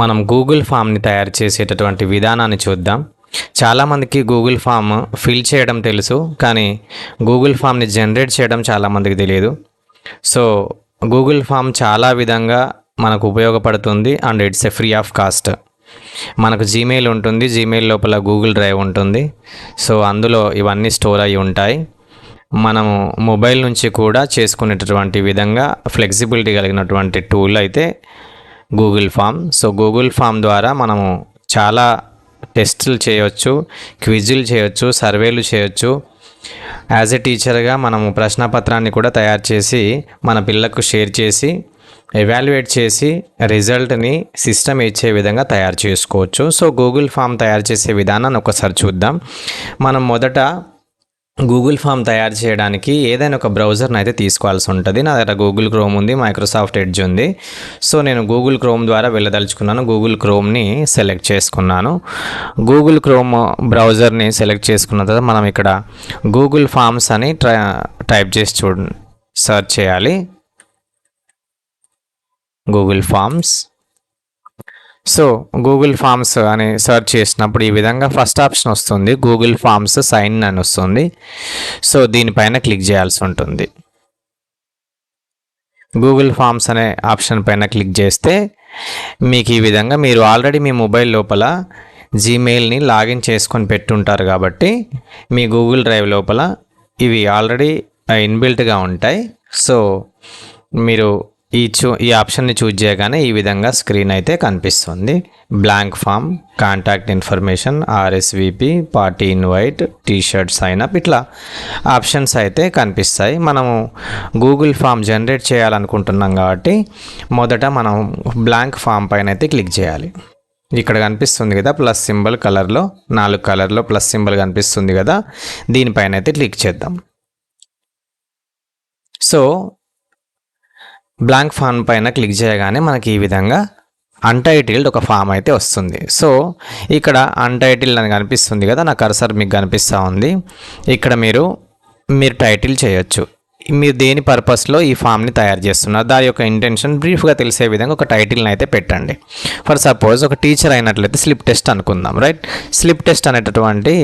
మనం గూగుల్ ఫామ్ని తయారు చేసేటటువంటి విధానాన్ని చూద్దాం. చాలామందికి గూగుల్ ఫామ్ ఫిల్ చేయడం తెలుసు, కానీ గూగుల్ ఫామ్ని జనరేట్ చేయడం చాలామందికి తెలియదు. సో గూగుల్ ఫామ్ చాలా విధంగా మనకు ఉపయోగపడుతుంది and it's a free of cost. మనకు జీమెయిల్ ఉంటుంది, జీమెయిల్ లోపల గూగుల్ డ్రైవ్ ఉంటుంది. సో అందులో ఇవన్నీ స్టోర్ అయి ఉంటాయి. మనము మొబైల్ నుంచి కూడా చేసుకునేటటువంటి విధంగా ఫ్లెక్సిబిలిటీ కలిగినటువంటి టూల్ అయితే Google form. So Google form ద్వారా మనము చాలా టెస్టులు చేయొచ్చు, క్విజులు చేయొచ్చు, సర్వేలు చేయొచ్చు. యాజ్ ఎ టీచర్గా మనము ప్రశ్నపత్రాన్ని కూడా తయారు చేసి మన పిల్లలకు షేర్ చేసి ఎవాల్యుయేట్ చేసి రిజల్ట్ని సిస్టమ్ ఇచ్చే విధంగా తయారు చేసుకోవచ్చు. సో గూగుల్ ఫామ్ తయారు చేసే విధానాన్ని ఒకసారి చూద్దాం. మనం మొదట గూగుల్ ఫామ్ తయారు చేయడానికి ఏదైనా ఒక బ్రౌజర్ని అయితే తీసుకోవాల్సి ఉంటుంది. నా దగ్గర గూగుల్ క్రోమ్ ఉంది, మైక్రోసాఫ్ట్ ఎడ్జ్ ఉంది. సో నేను గూగుల్ క్రోమ్ ద్వారా వెళ్ళదలుచుకున్నాను. గూగుల్ క్రోమ్ని సెలెక్ట్ చేసుకున్నాను. గూగుల్ క్రోమ్ బ్రౌజర్ని సెలెక్ట్ చేసుకున్న తర్వాత మనం ఇక్కడ గూగుల్ ఫామ్స్ అని టైప్ చేసి సెర్చ్ చేయాలి. Google forms. So Google forms అని సెర్చ్ చేసినప్పుడు ఈ విధంగా ఫస్ట్ ఆప్షన్ వస్తుంది, గూగుల్ ఫామ్స్ సైన్ ఇన్ అని వస్తుంది. సో దీనిపైన క్లిక్ చేయాల్సి ఉంటుంది. గూగుల్ ఫామ్స్ అనే ఆప్షన్ పైన క్లిక్ చేస్తే మీకు ఈ విధంగా మీరు ఆల్రెడీ మీ మొబైల్ లోపల జీమెయిల్ని లాగిన్ చేసుకొని పెట్టుంటారు కాబట్టి మీ గూగుల్ డ్రైవ్ లోపల ఇవి ఆల్రెడీ ఇన్బిల్ట్గా ఉంటాయి. సో మీరు ఈ ఆప్షన్ని చూజ్ చేయగానే ఈ విధంగా స్క్రీన్ అయితే కనిపిస్తుంది. Blank form, contact information, RSVP, party invite, T shirt sign up, ఇట్లా ఆప్షన్స్ అయితే కనిపిస్తాయి. మనము గూగుల్ ఫామ్ జనరేట్ చేయాలనుకుంటున్నాం కాబట్టి మొదట మనం బ్లాంక్ ఫామ్ పైన అయితే క్లిక్ చేయాలి. ఇక్కడ కనిపిస్తుంది కదా ప్లస్ సింబల్ కలర్లో, 4 కలర్లో ప్లస్ సింబల్ కనిపిస్తుంది కదా, దీనిపైన అయితే క్లిక్ చేద్దాం. సో బ్లాంక్ ఫామ్ పైన క్లిక్ చేయగానే మనకి ఈ విధంగా అన్టైటిల్డ్ ఒక ఫామ్ అయితే వస్తుంది. సో ఇక్కడ అన్టైటిల్డ్ అని కనిపిస్తుంది కదా, నా కర్సర్ మీకు కనిపిస్తూ ఉంది. ఇక్కడ మీరు టైటిల్ చేయొచ్చు. మీరు దేని పర్పస్లో ఈ ఫామ్ని తయారు చేస్తున్నారు, దాని యొక్క ఇంటెన్షన్ బ్రీఫ్గా తెలిసే విధంగా ఒక టైటిల్ని అయితే పెట్టండి. ఫర్ సపోజ్ ఒక టీచర్ అయినట్లయితే స్లిప్ టెస్ట్ అనుకుందాం, రైట్. స్లిప్ టెస్ట్ అనేటటువంటి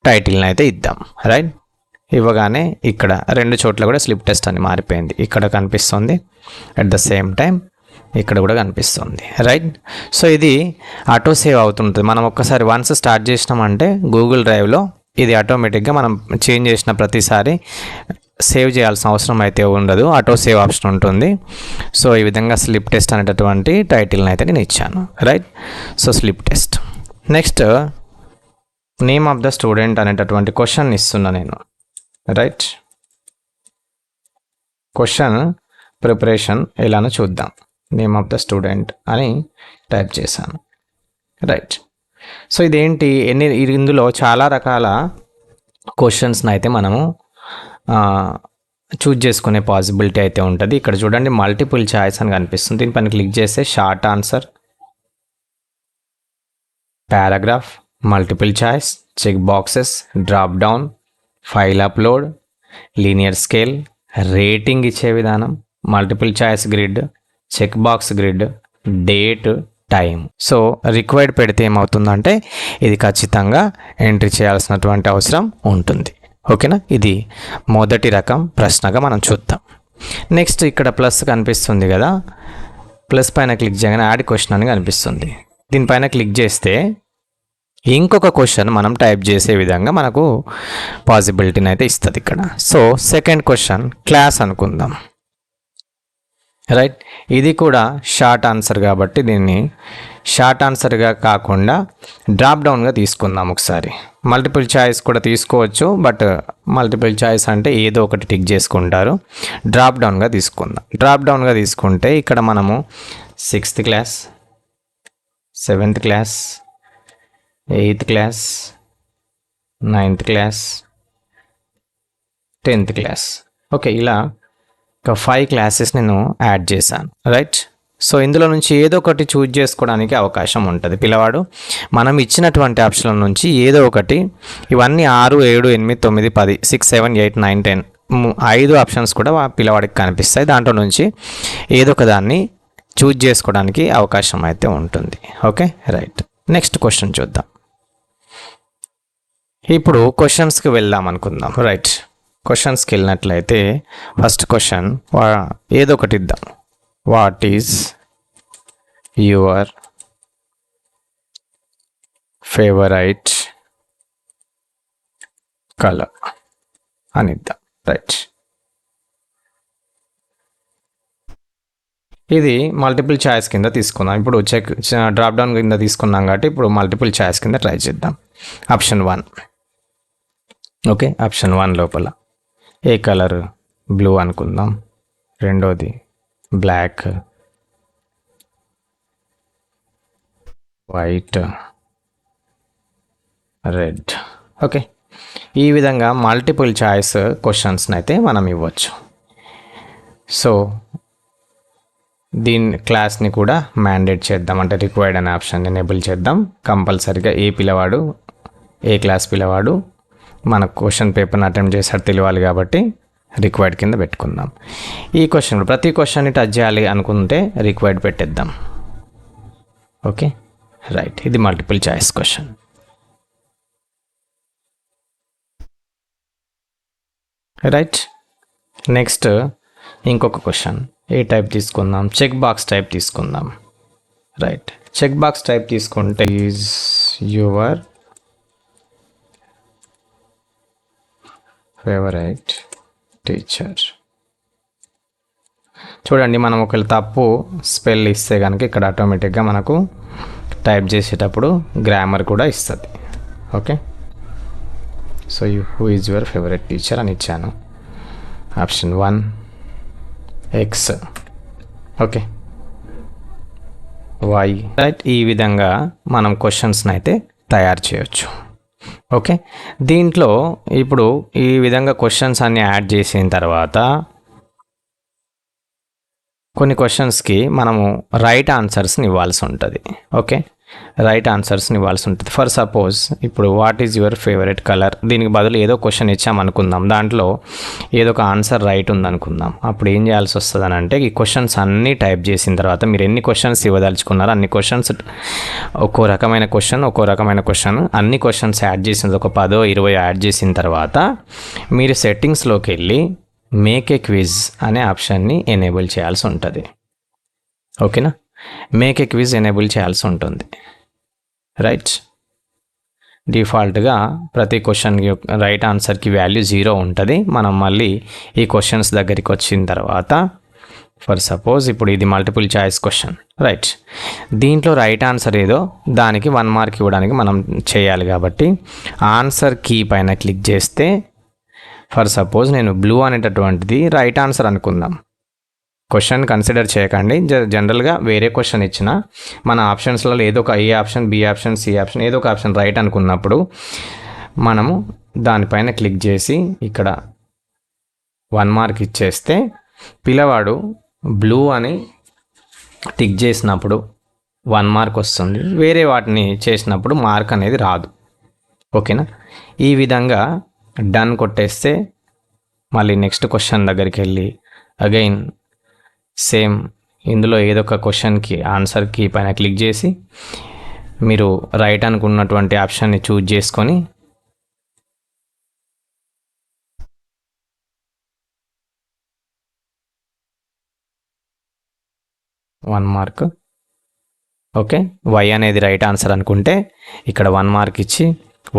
టైటిల్ని అయితే ఇద్దాం, రైట్. ఇవ్వగానే ఇక్కడ 2 చోట్ల కూడా స్లిప్ టెస్ట్ అని మారిపోయింది. ఇక్కడ కనిపిస్తుంది, అట్ ద సేమ్ టైం ఇక్కడ కూడా కనిపిస్తుంది, రైట్. సో ఇది ఆటో సేవ్ అవుతుంటుంది. మనం ఒక్కసారి వన్స్ స్టార్ట్ చేసినామంటే గూగుల్ డ్రైవ్లో ఇది ఆటోమేటిక్గా మనం చేంజ్ చేసిన ప్రతిసారి సేవ్ చేయాల్సిన అవసరం అయితే ఉండదు, ఆటో సేవ్ ఆప్షన్ ఉంటుంది. సో ఈ విధంగా స్లిప్ టెస్ట్ అనేటటువంటి టైటిల్ని అయితే నేను ఇచ్చాను, right. So slip test. Next name of the student అనేటటువంటి క్వశ్చన్ ఇస్తున్నా నేను, రైట్. క్వశ్చన్ ప్రిపరేషన్ ఎలానో చూద్దాం. నేమ్ ఆఫ్ ద స్టూడెంట్ అని టైప్ చేశాను, రైట్. సో ఇదేంటి, ఇందులో చాలా రకాల క్వశ్చన్స్ని అయితే మనము చూజ్ చేసుకునే పాసిబిలిటీ అయితే ఉంటుంది. ఇక్కడ చూడండి మల్టిపుల్ చాయిస్ అని కనిపిస్తుంది. దీనిపైన క్లిక్ చేస్తే short answer, paragraph, multiple choice, check boxes, drop down, file upload, linear scale, rating ఇచ్చే విధానం, multiple choice grid, check box grid, date, time. So required పెడితే ఏమవుతుందంటే ఇది ఖచ్చితంగా ఎంట్రీ చేయాల్సినటువంటి అవసరం ఉంటుంది, ఓకేనా. ఇది మొదటి రకం ప్రశ్నగా మనం చూద్దాం. నెక్స్ట్ ఇక్కడ ప్లస్ కనిపిస్తుంది కదా, ప్లస్ పైన క్లిక్ చేయగానే యాడ్ క్వశ్చన్ అని కనిపిస్తుంది. దీనిపైన క్లిక్ చేస్తే ఇంకొక క్వశ్చన్ మనం టైప్ చేసే విధంగా మనకు పాసిబిలిటీని అయితే ఇస్తుంది ఇక్కడ. సో సెకండ్ క్వశ్చన్ క్లాస్ అనుకుందాం, రైట్. ఇది కూడా షార్ట్ ఆన్సర్ కాబట్టి దీన్ని షార్ట్ ఆన్సర్గా కాకుండా డ్రాప్ డౌన్గా తీసుకుందాం ఒకసారి. మల్టిపుల్ చాయిస్ కూడా తీసుకోవచ్చు, బట్ మల్టిపుల్ చాయిస్ అంటే ఏదో ఒకటి టిక్ చేసుకుంటారు. డ్రాప్ డౌన్గా తీసుకుందాం. డ్రాప్ డౌన్గా తీసుకుంటే ఇక్కడ మనము 6th class, 7th class, 8th class, 9th class, 10th class, okay, ఇలా ఒక 5 క్లాసెస్ నేను యాడ్ చేశాను, రైట్. సో ఇందులో నుంచి ఏదో ఒకటి చూజ్ చేసుకోవడానికి అవకాశం ఉంటుంది. పిల్లవాడు మనం ఇచ్చినటువంటి ఆప్షన్ నుంచి ఏదో ఒకటి, ఇవన్నీ 6, 7, 8, 9, 10, 6, 7, 8, 9, 10 5 ఆప్షన్స్ కూడా పిల్లవాడికి కనిపిస్తాయి. దాంట్లో నుంచి ఏదో ఒక దాన్ని చూజ్ చేసుకోవడానికి అవకాశం అయితే ఉంటుంది. Okay, right. నెక్స్ట్ క్వశ్చన్ చూద్దాం. ఇప్పుడు క్వశ్చన్స్కి వెళ్దాం అనుకుందాం. రైట్, క్వశ్చన్స్కి వెళ్ళినట్లయితే ఫస్ట్ క్వశ్చన్ ఏదో ఒకటి ఇద్దాం. What is your favourite colour అని ఇద్దాం. రైట్, ఇది మల్టిపుల్ చాయిస్ కింద తీసుకుందాం. ఇప్పుడు డ్రాప్ డౌన్ కింద తీసుకున్నాం కాబట్టి ఇప్పుడు మల్టిపుల్ చాయిస్ కింద ట్రై చేద్దాం. ఆప్షన్ 1. ఓకే, ఆప్షన్ 1 లోపల ఏ కలర్? బ్లూ అనుకుందాం. రెండోది బ్లాక్, వైట్, రెడ్. ఓకే, ఈ విధంగా మల్టిపుల్ చాయిస్ క్వశ్చన్స్ని అయితే మనం ఇవ్వచ్చు. సో దీని క్లాస్ని కూడా మ్యాండేట్ చేద్దాం, అంటే రిక్వైర్డ్ అనే ఆప్షన్ ఎనేబుల్ చేద్దాం. కంపల్సరీగా ఏ క్లాస్ పిల్లవాడు మన క్వశ్చన్ పేపర్ని అటెంప్ట్ చేసాడు తెలియాలి కాబట్టి రిక్వైర్డ్ కింద పెట్టుకుందాం. ఈ క్వశ్చన్ ప్రతి క్వశ్చన్ని టచ్ చేయాలి అనుకుంటే రిక్వైర్డ్ పెట్టేద్దాం. Okay, right. ఇది multiple choice question. Right, next ఇంకొక క్వశ్చన్ ఏ టైప్ తీసుకుందాం? చెక్ బాక్స్ టైప్ తీసుకుందాం. రైట్, చెక్ బాక్స్ టైప్ తీసుకుంటే ఈజ్ యువర్ ఫేవరైట్ టీచర్. చూడండి, మనం ఒకవేళ తప్పు స్పెల్ ఇస్తే కనుక ఇక్కడ ఆటోమేటిక్గా మనకు టైప్ చేసేటప్పుడు గ్రామర్ కూడా ఇస్తుంది. Okay, so who is your favourite teacher అని ఇచ్చాను. Option 1 X. Okay, Y. Right, ఈ విధంగా మనం క్వశ్చన్స్ని అయితే తయారు చేయొచ్చు. ఓకే, దీంట్లో ఇప్పుడు ఈ విధంగా క్వశ్చన్స్ అన్ని యాడ్ చేసిన తర్వాత కొన్ని క్వశ్చన్స్కి మనము రైట్ ఆన్సర్స్ని ఇవ్వాల్సి ఉంటుంది. ఓకే, రైట్ ఆన్సర్స్ని ఇవ్వాల్సి ఉంటుంది. ఫర్ సపోజ్ ఇప్పుడు what is your favourite colour, దీనికి బదులు ఏదో క్వశ్చన్ ఇచ్చామనుకుందాం, దాంట్లో ఏదో ఒక ఆన్సర్ రైట్ ఉందనుకుందాం. అప్పుడు ఏం చేయాల్సి వస్తుంది అని అంటే ఈ క్వశ్చన్స్ అన్నీ టైప్ చేసిన తర్వాత మీరు ఎన్ని క్వశ్చన్స్ ఇవ్వదలుచుకున్నారో అన్ని క్వశ్చన్స్, ఒక్కో రకమైన క్వశ్చన్ అన్ని క్వశ్చన్స్ యాడ్ చేసిన ఒక 10-20 యాడ్ చేసిన తర్వాత మీరు సెట్టింగ్స్లోకి వెళ్ళి మేక్ ఏ క్విజ్ అనే ఆప్షన్ని ఎనేబుల్ చేయాల్సి ఉంటుంది. ఓకేనా, మేక్ ఏ క్విజ్ ఎనేబుల్ చేయాల్సి ఉంటుంది. రైట్, డిఫాల్ట్గా ప్రతి క్వశ్చన్కి రైట్ ఆన్సర్కి వాల్యూ 0 ఉంటుంది. మనం మళ్ళీ ఈ క్వశ్చన్స్ దగ్గరికి వచ్చిన తర్వాత ఫర్ సపోజ్ ఇప్పుడు ఇది మల్టిపుల్ చాయిస్ క్వశ్చన్. రైట్, దీంట్లో రైట్ ఆన్సర్ ఏదో దానికి 1 మార్క్ ఇవ్వడానికి మనం చేయాలి కాబట్టి ఆన్సర్ కీ పైన క్లిక్ చేస్తే ఫర్ సపోజ్ నేను బ్లూ అనేటటువంటిది రైట్ ఆన్సర్ అనుకుందాం. క్వశ్చన్ కన్సిడర్ చేయకండి, జనరల్గా వేరే క్వశ్చన్ ఇచ్చిన మన ఆప్షన్స్లలో ఏదో ఒక A option, B option, C option ఏదో ఒక ఆప్షన్ రైట్ అనుకున్నప్పుడు మనము దానిపైన క్లిక్ చేసి ఇక్కడ 1 మార్క్ ఇచ్చేస్తే పిల్లవాడు బ్లూ అని టిక్ చేసినప్పుడు 1 మార్క్ వస్తుంది. వేరే వాటిని చేసినప్పుడు మార్క్ అనేది రాదు. ఓకేనా, ఈ విధంగా డన్ కొట్టేస్తే మళ్ళీ నెక్స్ట్ క్వశ్చన్ దగ్గరికి వెళ్ళి అగైన్ సేమ్ ఇందులో ఏదో ఒక క్వశ్చన్కి ఆన్సర్ కీ పైన క్లిక్ చేసి మీరు రైట్ అనుకున్నటువంటి ఆప్షన్ని చూజ్ చేసుకొని వన్ మార్క్. ఓకే, వై అనేది రైట్ ఆన్సర్ అనుకుంటే ఇక్కడ 1 మార్క్ ఇచ్చి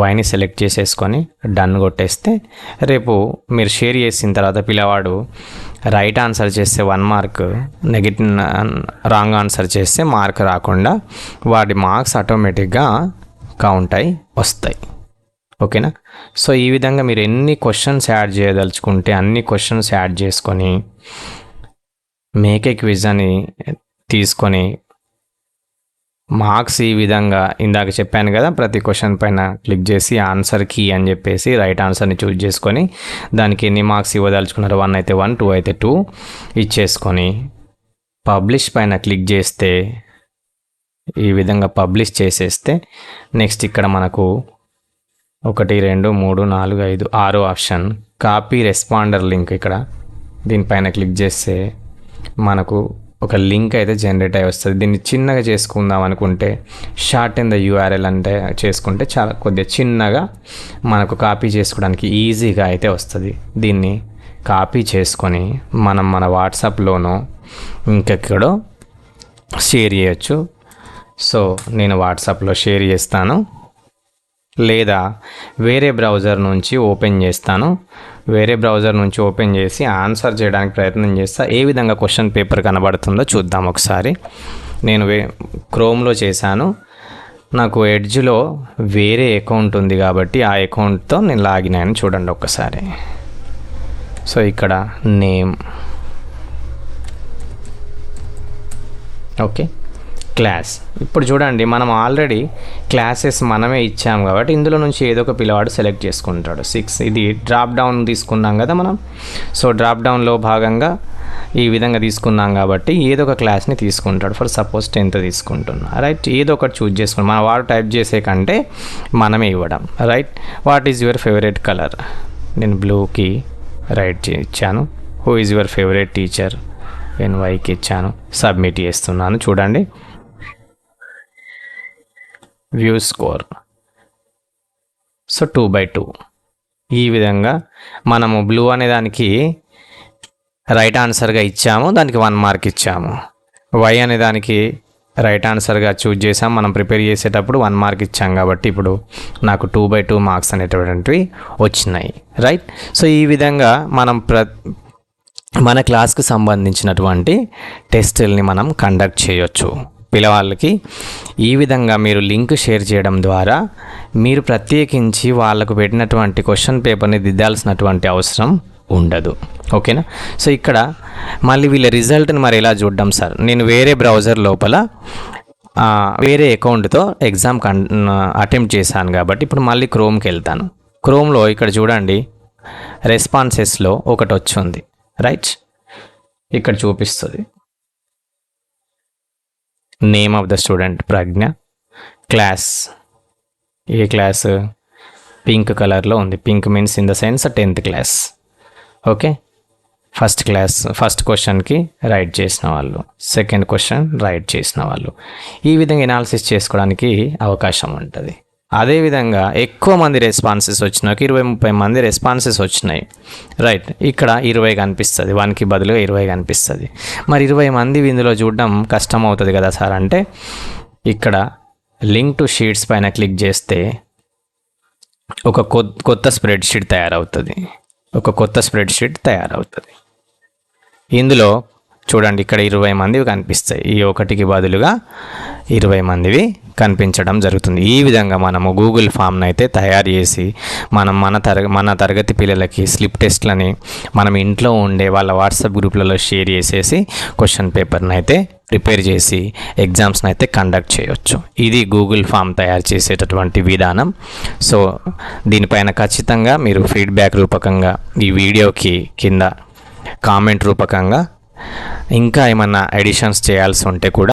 వైని సెలెక్ట్ చేసేసుకొని డన్ కొట్టేస్తే రేపు మీరు షేర్ చేసిన తర్వాత పిల్లవాడు రైట్ ఆన్సర్ చేస్తే 1 మార్క్, నెగిటివ్ రాంగ్ ఆన్సర్ చేస్తే మార్క్ రాకుండా వాటి మార్క్స్ ఆటోమేటిక్గా కౌంట్ అయి వస్తాయి. ఓకేనా, సో ఈ విధంగా మీరు ఎన్ని క్వశ్చన్స్ యాడ్ చేయదలుచుకుంటే అన్ని క్వశ్చన్స్ యాడ్ చేసుకొని మేక్ ఏ క్విజ్ అని తీసుకొని మార్క్స్ ఈ విధంగా ఇందాక చెప్పాను కదా, ప్రతి క్వశ్చన్ పైన క్లిక్ చేసి ఆన్సర్ కీ అని చెప్పేసి రైట్ ఆన్సర్ని చూజ్ చేసుకొని దానికి ఎన్ని మార్క్స్ ఇవ్వదలుచుకున్నారు 1 అయితే 1, 2 అయితే 2 ఇచ్చేసుకొని పబ్లిష్ పైన క్లిక్ చేస్తే ఈ విధంగా పబ్లిష్ చేసేస్తే నెక్స్ట్ ఇక్కడ మనకు 1, 2, 3, 4, 5, 6 ఆప్షన్ కాపీ రెస్పాండర్ లింక్ ఇక్కడ దీనిపైన క్లిక్ చేస్తే మనకు ఒక లింక్ అయితే జనరేట్ అయి వస్తుంది. దీన్ని చిన్నగా చేసుకుందాం అనుకుంటే షార్ట్ ఇన్ ద యూఆర్ఎల్ అంటే చేసుకుంటే చాలా కొద్దిగా చిన్నగా మనకు కాపీ చేసుకోవడానికి ఈజీగా అయితే వస్తుంది. దీన్ని కాపీ చేసుకొని మనం మన వాట్సాప్లోనో ఇంకెక్కడో షేర్ చేయొచ్చు. సో నేను వాట్సాప్లో షేర్ చేస్తాను, లేదా వేరే బ్రౌజర్ నుంచి ఓపెన్ చేస్తాను. వేరే బ్రౌజర్ నుంచి ఓపెన్ చేసి ఆన్సర్ చేయడానికి ప్రయత్నం చేస్తా. ఏ విధంగా క్వశ్చన్ పేపర్ కనబడుతుందో చూద్దాం ఒకసారి. నేను క్రోమ్లో చేశాను. నాకు ఎడ్జ్లో వేరే అకౌంట్ ఉంది కాబట్టి ఆ అకౌంట్తో నేను లాగిన్ అయ్యాను. చూడండి ఒక్కసారి. సో ఇక్కడ నేమ్, ఓకే, క్లాస్. ఇప్పుడు చూడండి, మనం ఆల్రెడీ క్లాసెస్ మనమే ఇచ్చాం కాబట్టి ఇందులో నుంచి ఏదో ఒక పిల్లవాడు సెలెక్ట్ చేసుకుంటాడు. 6 ఇది డ్రాప్ డౌన్ తీసుకున్నాం కదా మనం. సో డ్రాప్ డౌన్లో భాగంగా ఈ విధంగా తీసుకున్నాం కాబట్టి ఏదో ఒక క్లాస్ని తీసుకుంటాడు. ఫర్ సపోజ్ 10th తీసుకుంటున్నా, రైట్. ఏదో ఒకటి చూజ్ చేసుకుని మన వాడు టైప్ చేసే కంటే మనమే ఇవ్వడం, right. What is your favourite colour? నేను బ్లూకి రైట్ ఇచ్చాను. Who is your favourite teacher? నేను వైకి ఇచ్చాను. సబ్మిట్ చేస్తున్నాను. చూడండి, వ్యూ స్కోర్. సో 2/2. ఈ విధంగా మనము బ్లూ అనే దానికి రైట్ ఆన్సర్గా ఇచ్చాము, దానికి 1 మార్క్ ఇచ్చాము. వై అనే దానికి రైట్ ఆన్సర్గా చూజ్ చేసాము, మనం ప్రిపేర్ చేసేటప్పుడు 1 మార్క్ ఇచ్చాం కాబట్టి ఇప్పుడు నాకు 2/2 మార్క్స్ అనేటువంటివి వచ్చినాయి, రైట్. సో ఈ విధంగా మనం మన క్లాస్కి సంబంధించినటువంటి టెస్టుల్ని మనం కండక్ట్ చేయొచ్చు పిల్లవాళ్ళకి. ఈ విధంగా మీరు లింక్ షేర్ చేయడం ద్వారా మీరు ప్రత్యేకించి వాళ్ళకు పెట్టినటువంటి క్వశ్చన్ పేపర్ని దిద్దాల్సినటువంటి అవసరం ఉండదు, ఓకేనా. సో ఇక్కడ మళ్ళీ వీళ్ళ రిజల్ట్ని మరి ఎలా చూడడం సార్? నేను వేరే బ్రౌజర్ లోపల వేరే అకౌంట్తో ఎగ్జామ్ అటెంప్ట్ చేశాను కాబట్టి ఇప్పుడు మళ్ళీ క్రోమ్కి వెళ్తాను. క్రోమ్లో ఇక్కడ చూడండి, రెస్పాన్సెస్లో ఒకటి వచ్చింది, రైట్. ఇక్కడ చూపిస్తుంది name of the student Pragya, class, ఏ క్లాస్? పింక్ కలర్లో ఉంది. Pink means in the sense 10th class, okay. First class, first క్వశ్చన్కి రైట్ చేసిన వాళ్ళు, సెకండ్ క్వశ్చన్ రైట్ చేసిన వాళ్ళు. ఈ విధంగా ఎనాలిసిస్ చేసుకోవడానికి అవకాశం ఉంటుంది. అదేవిధంగా ఎక్కువ మంది రెస్పాన్సెస్ వచ్చినాయి, 20-30 మంది రెస్పాన్సెస్ వచ్చినాయి, రైట్. ఇక్కడ 20 కనిపిస్తుంది, 1కి బదులుగా 20 కనిపిస్తుంది. మరి 20 మంది ఇందులో చూడడం కష్టం అవుతుంది కదా సార్ అంటే, ఇక్కడ లింక్ టు షీట్స్ పైన క్లిక్ చేస్తే ఒక కొత్త స్ప్రెడ్షీట్ తయారవుతుంది. ఇందులో చూడండి, ఇక్కడ 20 మందివి కనిపిస్తాయి. ఈ ఒకటికి బదులుగా 20 మందివి కనిపించడం జరుగుతుంది. ఈ విధంగా మనము గూగుల్ ఫామ్ని అయితే తయారు చేసి మనం మన తరగతి పిల్లలకి స్లిప్ టెస్ట్లని మనం ఇంట్లో ఉండే వాళ్ళ వాట్సాప్ గ్రూప్లలో షేర్ చేసేసి క్వశ్చన్ పేపర్ని అయితే ప్రిపేర్ చేసి ఎగ్జామ్స్ని అయితే కండక్ట్ చేయొచ్చు. ఇది గూగుల్ ఫామ్ తయారు చేసేటటువంటి విధానం. సో దీనిపైన ఖచ్చితంగా మీరు ఫీడ్బ్యాక్ రూపకంగా ఈ వీడియోకి కింద కామెంట్ రూపకంగా ఇంకా ఏమన్నా ఎడిషన్స్ చేయాల్సి ఉంటే కూడా